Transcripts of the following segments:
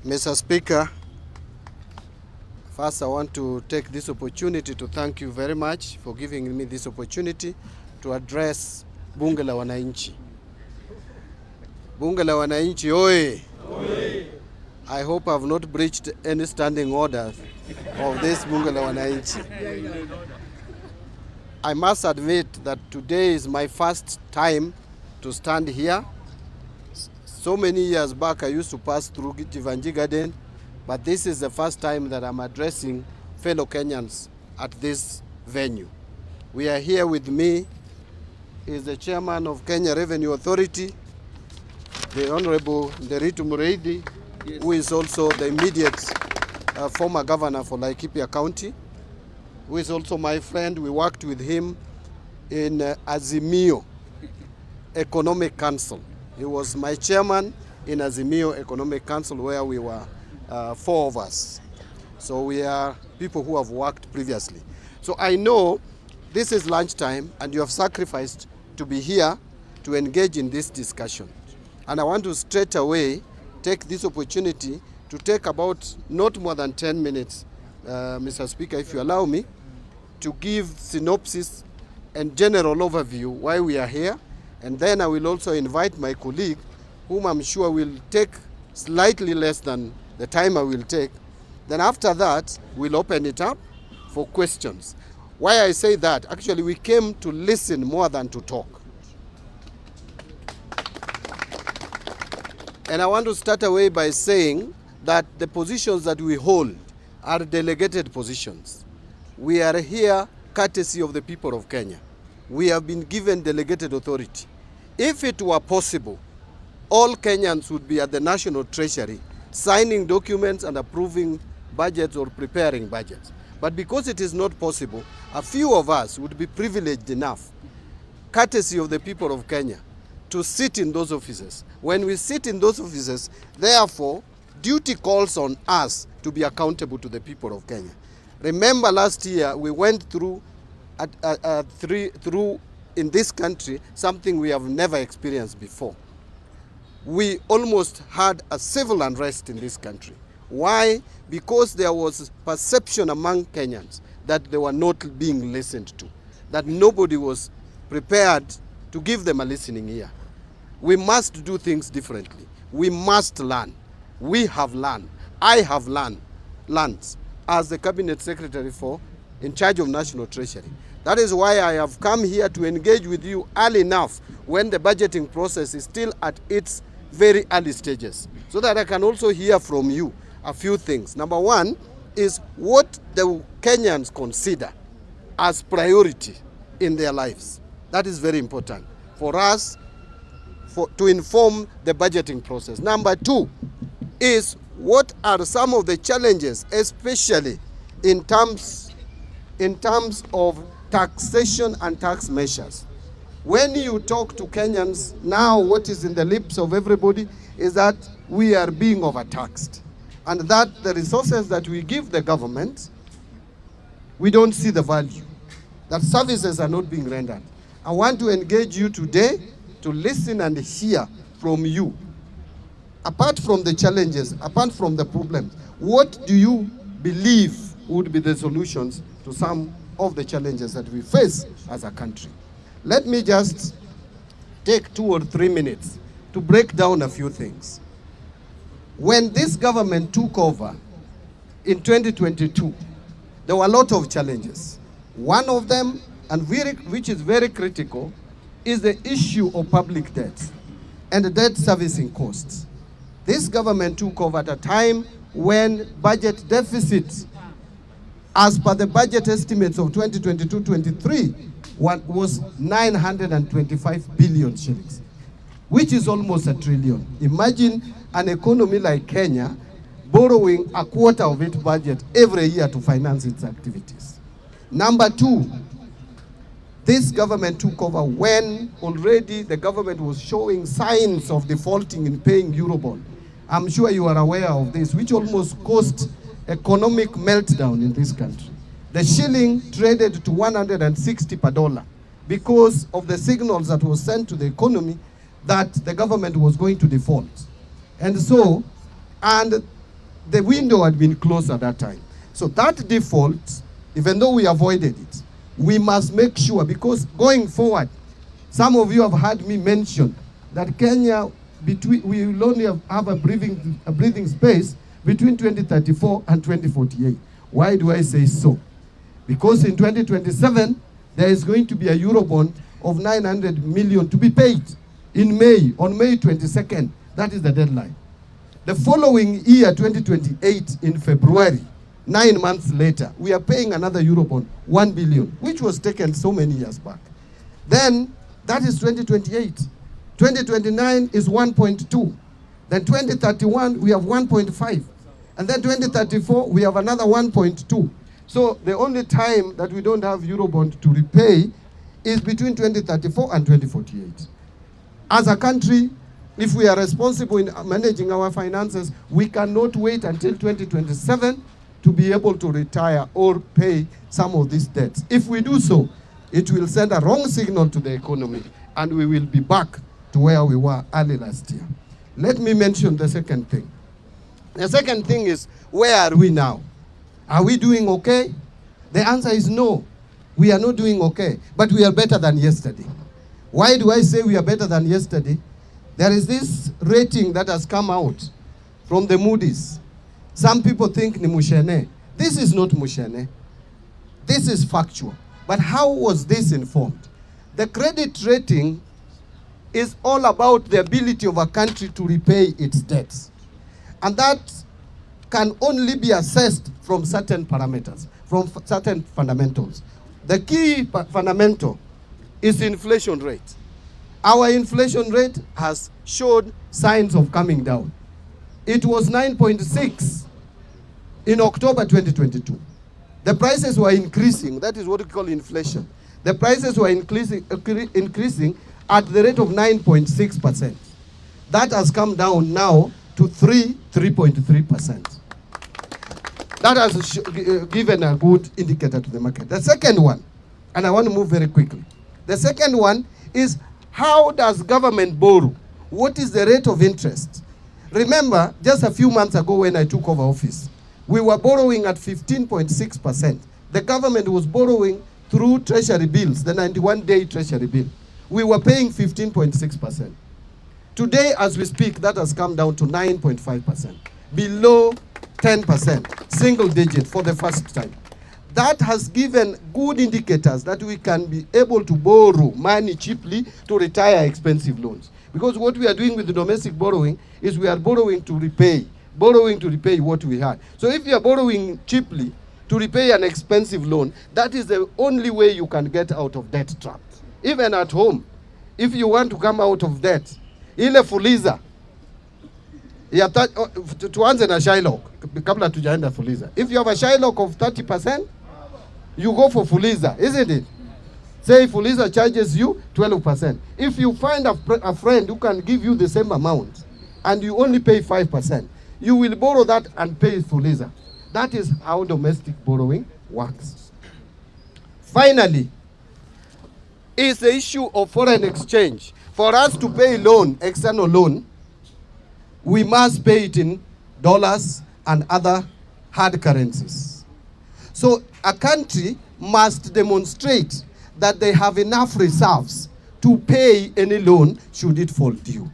Mr. Speaker, first I want to take this opportunity to thank you very much for giving me this opportunity to address Bunge la Wananchi. Bunge la Wananchi, oye! I hope I've not breached any standing orders of this Bunge la Wananchi. I must admit that today is my first time to stand here. So many years back I used to pass through Jivanji Garden, but this is the first time that I'm addressing fellow Kenyans at this venue. We are here with me is the chairman of Kenya Revenue Authority, the Honorable Nderitu Mureithi, yes, who is also the immediate former governor for Laikipia County, who is also my friend. We worked with him in Azimio Economic Council. He was my chairman in Azimio Economic Council, where we were 4 of us. So we are people who have worked previously. So I know this is lunchtime and you have sacrificed to be here to engage in this discussion. And I want to straight away take this opportunity to take about not more than 10 minutes, Mr. Speaker, if you allow me, to give synopsis and general overview why we are here. And then I will also invite my colleague, whom I'm sure will take slightly less than the time I will take. Then after that, we'll open it up for questions. Why I say that, actually we came to listen more than to talk. And I want to start away by saying that the positions that we hold are delegated positions. We are here courtesy of the people of Kenya. We have been given delegated authority. If it were possible, all Kenyans would be at the National Treasury signing documents and approving budgets or preparing budgets. But because it is not possible, a few of us would be privileged enough, courtesy of the people of Kenya, to sit in those offices. When we sit in those offices, therefore, duty calls on us to be accountable to the people of Kenya. Remember last year, we went through in this country something we have never experienced before. We almost had a civil unrest in this country. Why? Because there was perception among Kenyans that they were not being listened to, that nobody was prepared to give them a listening ear. We must do things differently. We must learn. We have learned. I have learned as the Cabinet Secretary in charge of National Treasury. That is why I have come here to engage with you early enough when the budgeting process is still at its very early stages, so that I can also hear from you a few things. Number one is what the Kenyans consider as priority in their lives. That is very important for us to inform the budgeting process. Number two is what are some of the challenges, especially in terms of taxation and tax measures. When you talk to Kenyans now, what is in the lips of everybody is that we are being overtaxed, and that the resources that we give the government, we don't see the value, that services are not being rendered. I want to engage you today to listen and hear from you. Apart from the challenges, apart from the problems, what do you believe would be the solutions to some of the challenges that we face as a country? Let me just take 2 or 3 minutes to break down a few things. When this government took over in 2022, there were a lot of challenges. One of them, and which is very critical, is the issue of public debt and the debt servicing costs. This government took over at a time when budget deficit, as per the budget estimates of 2022-23, was 925 billion shillings, which is almost $1 trillion. Imagine an economy like Kenya borrowing a quarter of its budget every year to finance its activities. Number two, this government took over when already the government was showing signs of defaulting in paying Eurobond. I'm sure you are aware of this, which almost caused economic meltdown in this country. The shilling traded to 160 per dollar because of the signals that was sent to the economy that the government was going to default. And the window had been closed at that time. So that default, even though we avoided it, we must make sure, because going forward, some of you have heard me mention that Kenya, we will only have a breathing space between 2034 and 2048. Why do I say so? Because in 2027, there is going to be a Eurobond of 900 million to be paid in May, on May 22nd. That is the deadline. The following year, 2028, in February, 9 months later, we are paying another Eurobond, 1 billion, which was taken so many years back. Then, that is 2028. 2029 is 1.2. Then 2031, we have 1.5. And then 2034, we have another 1.2. So the only time that we don't have Eurobond to repay is between 2034 and 2048. As a country, if we are responsible in managing our finances, we cannot wait until 2027 to be able to retire or pay some of these debts. If we do so, it will send a wrong signal to the economy, and we will be back to where we were early last year. Let me mention the second thing. The second thing is, where are we now? Are we doing okay? The answer is no. We are not doing okay, but we are better than yesterday. Why do I say we are better than yesterday? There is this rating that has come out from the Moody's. Some people think ni mushene. This is not mushene. This is factual. But how was this informed? The credit rating is all about the ability of a country to repay its debts. And that can only be assessed from certain parameters, from certain fundamentals. The key fundamental is inflation rate. Our inflation rate has showed signs of coming down. It was 9.6 in October 2022. The prices were increasing. That is what we call inflation. The prices were increasing at the rate of 9.6%. That has come down now to 3.3%. That has given a good indicator to the market. The second one, and I want to move very quickly. The second one is, how does government borrow? What is the rate of interest? Remember, just a few months ago when I took over office, we were borrowing at 15.6%. The government was borrowing through treasury bills, the 91-day treasury bill. We were paying 15.6%. Today, as we speak, that has come down to 9.5%, below 10%, single digit for the first time. That has given good indicators that we can be able to borrow money cheaply to retire expensive loans. Because what we are doing with the domestic borrowing is we are borrowing to repay what we had. So if you are borrowing cheaply to repay an expensive loan, that is the only way you can get out of debt trap. Even at home, if you want to come out of debt, ile fuliza, tuanze na Shylock, kabla tujaenda fuliza. If you have a Shylock of 30%, you go for fuliza, isn't it? Say fuliza charges you 12%. If you find a friend who can give you the same amount, and you only pay 5%, you will borrow that and pay fuliza. That is how domestic borrowing works. Finally, is the issue of foreign exchange. For us to pay loan, external loan, we must pay it in dollars and other hard currencies. So a country must demonstrate that they have enough reserves to pay any loan should it fall due.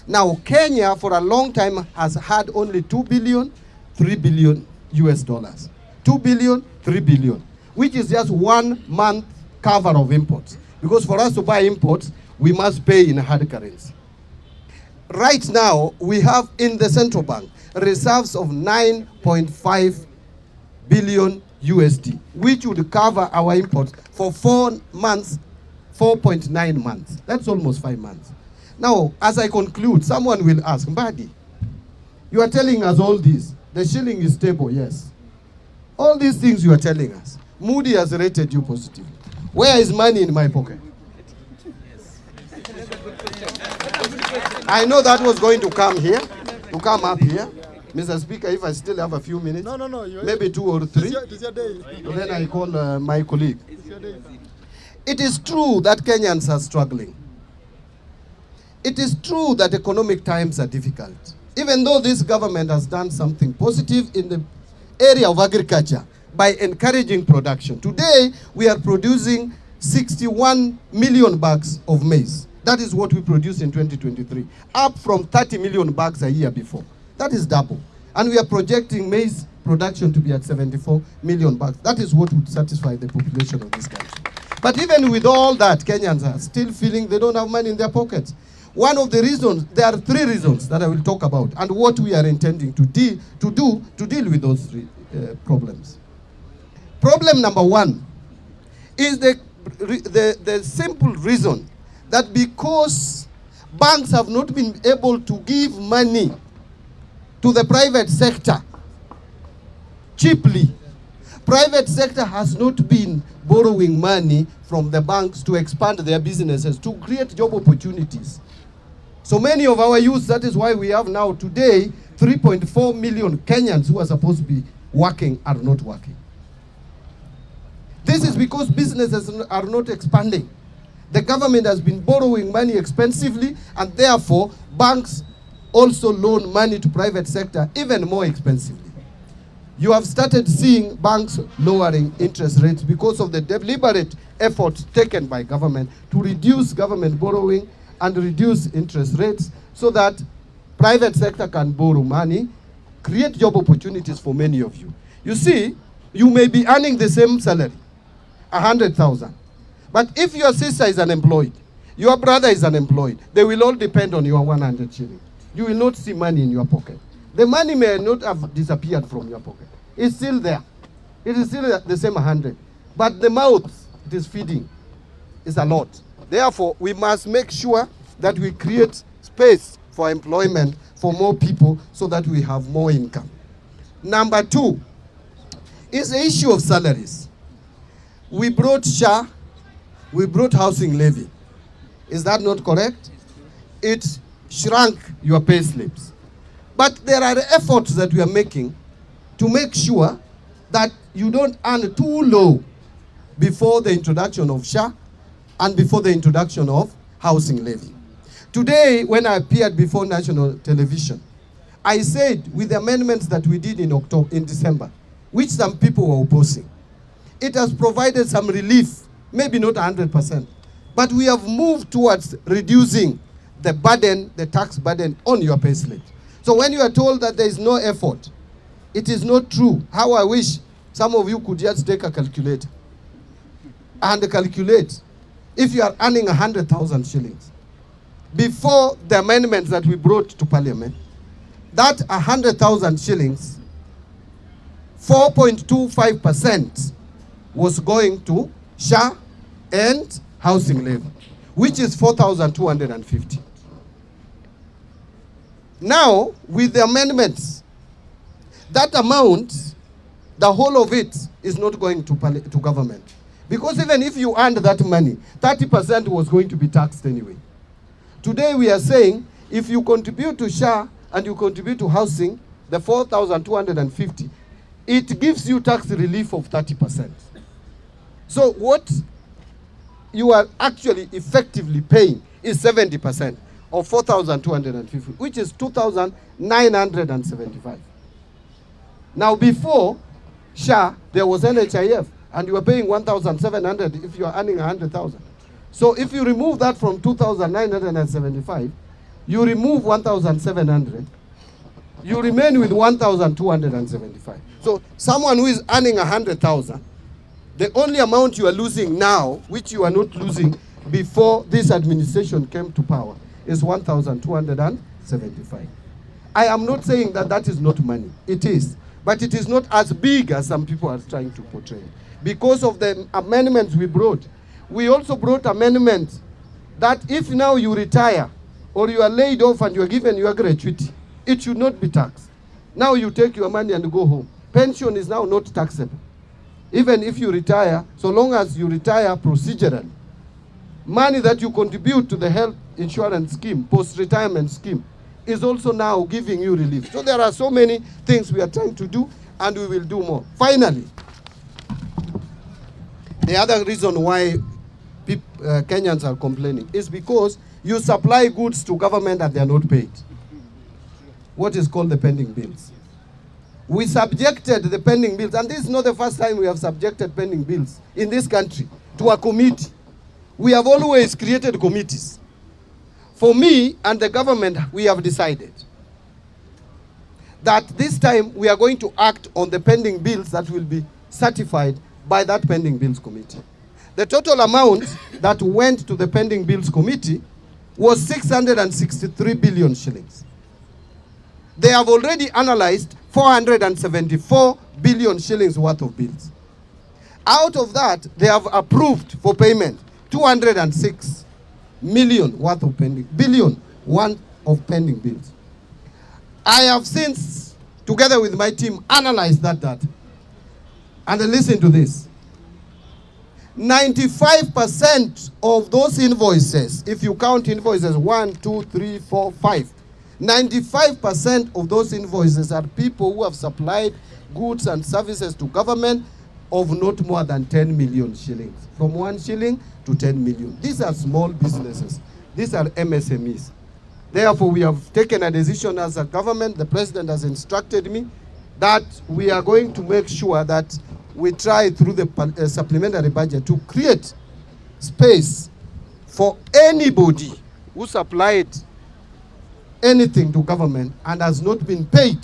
Now, Kenya for a long time has had only 2 billion, 3 billion US dollars. 2 billion, 3 billion, which is just 1 month cover of imports. Because for us to buy imports, we must pay in hard currency. Right now, we have in the central bank reserves of 9.5 billion USD, which would cover our imports for 4 months, 4.9 months. That's almost 5 months. Now, as I conclude, someone will ask, Mbadi, you are telling us all this. The shilling is stable, yes. All these things you are telling us. Moody has rated you positively. Where is money in my pocket? I know that was going to come here, to come up here. Mr. Speaker, if I still have a few minutes, maybe 2 or 3, then I call my colleague. It is true that Kenyans are struggling. It is true that economic times are difficult. even though this government has done something positive in the area of agriculture by encouraging production. Today, we are producing 61 million bags of maize. That is what we produced in 2023, up from 30 million bags a year before. That is double. And we are projecting maize production to be at 74 million bags. That is what would satisfy the population of this country. But even with all that, Kenyans are still feeling they don't have money in their pockets. One of the reasons, there are three reasons that I will talk about, and what we are intending to deal with those three problems. Problem number one is the simple reason that because banks have not been able to give money to the private sector cheaply, private sector has not been borrowing money from the banks to expand their businesses, to create job opportunities. So many of our youth, that is why we have now today 3.4 million Kenyans who are supposed to be working are not working. This is because businesses are not expanding. The government has been borrowing money expensively, and therefore banks also loan money to private sector even more expensively. You have started seeing banks lowering interest rates because of the deliberate efforts taken by government to reduce government borrowing and reduce interest rates so that private sector can borrow money, create job opportunities for many of you. You see, you may be earning the same salary, 100,000. But if your sister is unemployed, your brother is unemployed, they will all depend on your 100 shillings. You will not see money in your pocket. The money may not have disappeared from your pocket. It's still there. It is still the same 100. But the mouth it is feeding is a lot. Therefore, we must make sure that we create space for employment for more people so that we have more income. Number two is the issue of salaries. We brought SHA, we brought housing levy. Is that not correct? It shrunk your pay slips. But there are efforts that we are making to make sure that you don't earn too low before the introduction of SHA and before the introduction of housing levy. Today, when I appeared before national television, I said with the amendments that we did in December, which some people were opposing, it has provided some relief, maybe not 100%, but we have moved towards reducing the burden, the tax burden on your pay slip. So when you are told that there is no effort, it is not true. How I wish some of you could just take a calculator and calculate if you are earning 100,000 shillings. Before the amendments that we brought to Parliament, that 100,000 shillings, 4.25% was going to SHA and housing levy, which is 4,250. Now, with the amendments, that amount, the whole of it is not going to government. Because even if you earned that money, 30% was going to be taxed anyway. Today we are saying, if you contribute to SHA and you contribute to housing, the 4,250, it gives you tax relief of 30%. So what you are actually effectively paying is 70% of 4,250, which is 2,975. Now before SHA, there was NHIF, and you were paying 1,700 if you are earning 100,000. So if you remove that from 2,975, you remove 1,700, you remain with 1,275. So someone who is earning 100,000, the only amount you are losing now, which you are not losing before this administration came to power, is 1,275. I am not saying that that is not money. It is. But it is not as big as some people are trying to portray. Because of the amendments we brought, we also brought amendments that if now you retire or you are laid off and you are given your gratuity, it should not be taxed. Now you take your money and go home. Pension is now not taxable. Even if you retire, so long as you retire procedurally, money that you contribute to the health insurance scheme, post-retirement scheme, is also now giving you relief. So there are so many things we are trying to do, and we will do more. Finally, the other reason why Kenyans are complaining is because you supply goods to government and they are not paid. what is called the pending bills. We subjected the pending bills, and this is not the first time we have subjected pending bills in this country to a committee. We have always created committees. For me and the government, we have decided that this time we are going to act on the pending bills that will be certified by that pending bills committee. The total amount that went to the pending bills committee was 663 billion shillings. They have already analyzed 474 billion shillings worth of bills. Out of that, they have approved for payment 206 million worth of pending bills. I have since, together with my team, analyzed that data. And listen to this. 95% of those invoices, if you count invoices 1, 2, 3, 4, 5, 95% of those invoices are people who have supplied goods and services to government of not more than 10 million shillings. From 1 shilling to 10 million. These are small businesses. These are MSMEs. Therefore, we have taken a decision as a government. The president has instructed me that we are going to make sure that we try through the supplementary budget to create space for anybody who supplied anything to government and has not been paid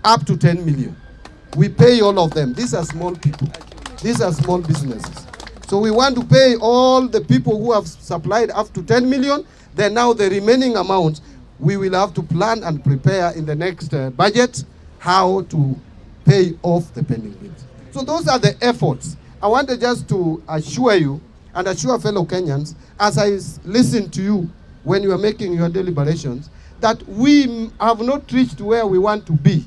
up to 10 million. We pay all of them. These are small people. These are small businesses. So we want to pay all the people who have supplied up to 10 million. Then now the remaining amount, we will have to plan and prepare in the next budget how to pay off the pending bills. So those are the efforts. I wanted just to assure you and assure fellow Kenyans, as I listen to you when you are making your deliberations, that we have not reached where we want to be,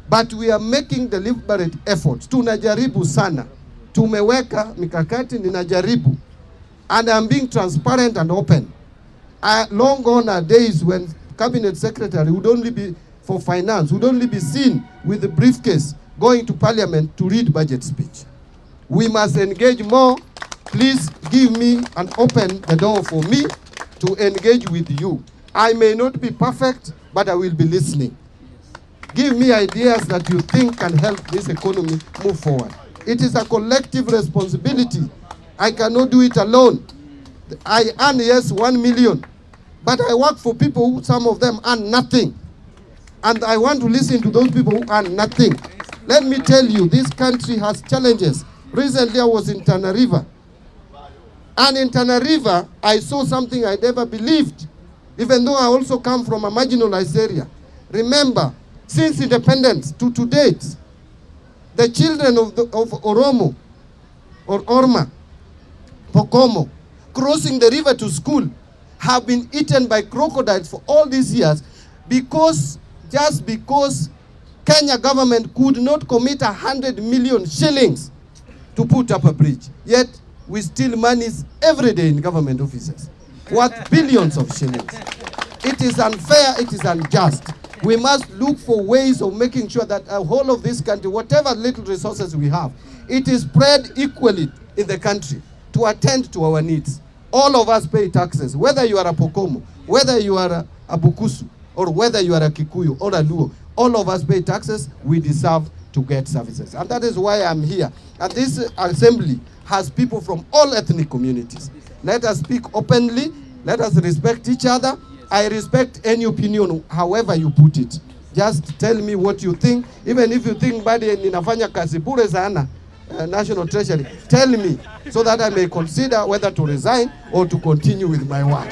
but we are making deliberate efforts. Tunajaribu sana. Tumeweka mikakati, ninajaribu. And I'm being transparent and open. Long gone are days when cabinet secretary would only be for finance, would only be seen with the briefcase going to parliament to read budget speech. We must engage more. Please give me and open the door for me to engage with you. I may not be perfect, but I will be listening. Give me ideas that you think can help this economy move forward. It is a collective responsibility. I cannot do it alone. I earn, yes, 1 million, but I work for people who, some of them earn nothing. And I want to listen to those people who earn nothing. Let me tell you, this country has challenges. Recently, I was in Tana River. And in Tana River, I saw something I never believed, even though I also come from a marginalized area. Remember, since independence to date, the children of Oromo, or Orma, Pokomo, crossing the river to school, have been eaten by crocodiles for all these years just because Kenya government could not commit 100 million shillings to put up a bridge. Yet, we steal monies every day in government offices, worth billions of shillings. It is unfair, it is unjust. We must look for ways of making sure that the whole of this country, whatever little resources we have, it is spread equally in the country to attend to our needs. All of us pay taxes, whether you are a Pokomo, whether you are a Bukusu, or whether you are a Kikuyu or a Luo. All of us pay taxes. We deserve to get services. And that is why I'm here. And this assembly has people from all ethnic communities. Let us speak openly. Let us respect each other. I respect any opinion, however you put it. Just tell me what you think. Even if you think Mbadi ninafanya kazi bure sana, National Treasury, tell me so that I may consider whether to resign or to continue with my work.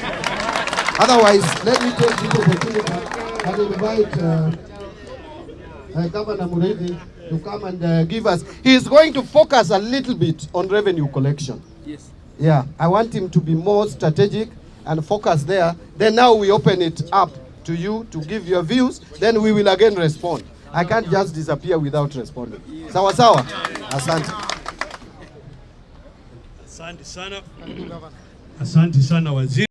Otherwise, let me take this opportunity and invite Governor Muridi to come and give us. He is going to focus a little bit on revenue collection. Yes. Yeah, I want him to be more strategic and focus there. Then now we open it up to you to give your views. Then we will again respond. I can't just disappear without responding. Sawa sawa. Asante. Asante sana. Asante sana waziri.